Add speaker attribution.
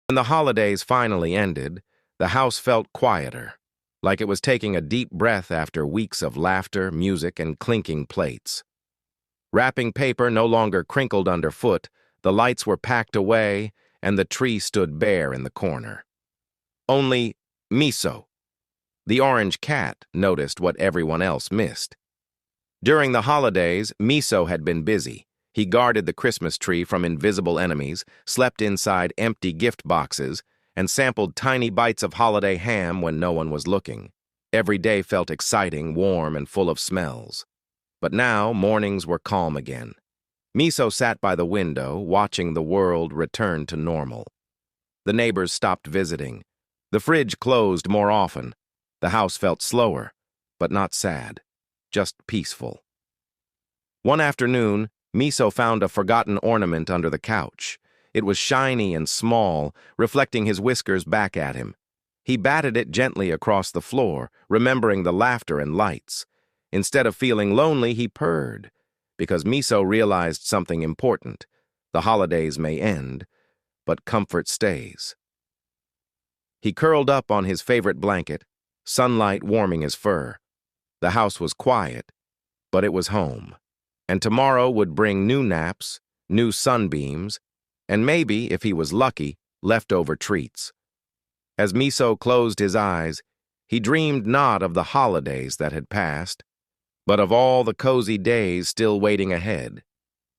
Speaker 1: When the holidays finally ended, the house felt quieter, like it was taking a deep breath after weeks of laughter, music, and clinking plates. Wrapping paper no longer crinkled underfoot, the lights were packed away, and the tree stood bare in the corner. Only Miso, the orange cat, noticed what everyone else missed. During the holidays, Miso had been busy. He guarded the Christmas tree from invisible enemies, slept inside empty gift boxes, and sampled tiny bites of holiday ham when no one was looking. Every day felt exciting, warm, and full of smells. But now, mornings were calm again. Miso sat by the window, watching the world return to normal. The neighbors stopped visiting. The fridge closed more often. The house felt slower, but not sad, just peaceful. One afternoon, Miso found a forgotten ornament under the couch. It was shiny and small, reflecting his whiskers back at him. He batted it gently across the floor, remembering the laughter and lights. Instead of feeling lonely, he purred, because Miso realized something important. The holidays may end, but comfort stays. He curled up on his favorite blanket, sunlight warming his fur. The house was quiet, but it was home. And tomorrow would bring new naps, new sunbeams, and maybe, if he was lucky, leftover treats. As Miso closed his eyes, he dreamed not of the holidays that had passed, but of all the cozy days still waiting ahead.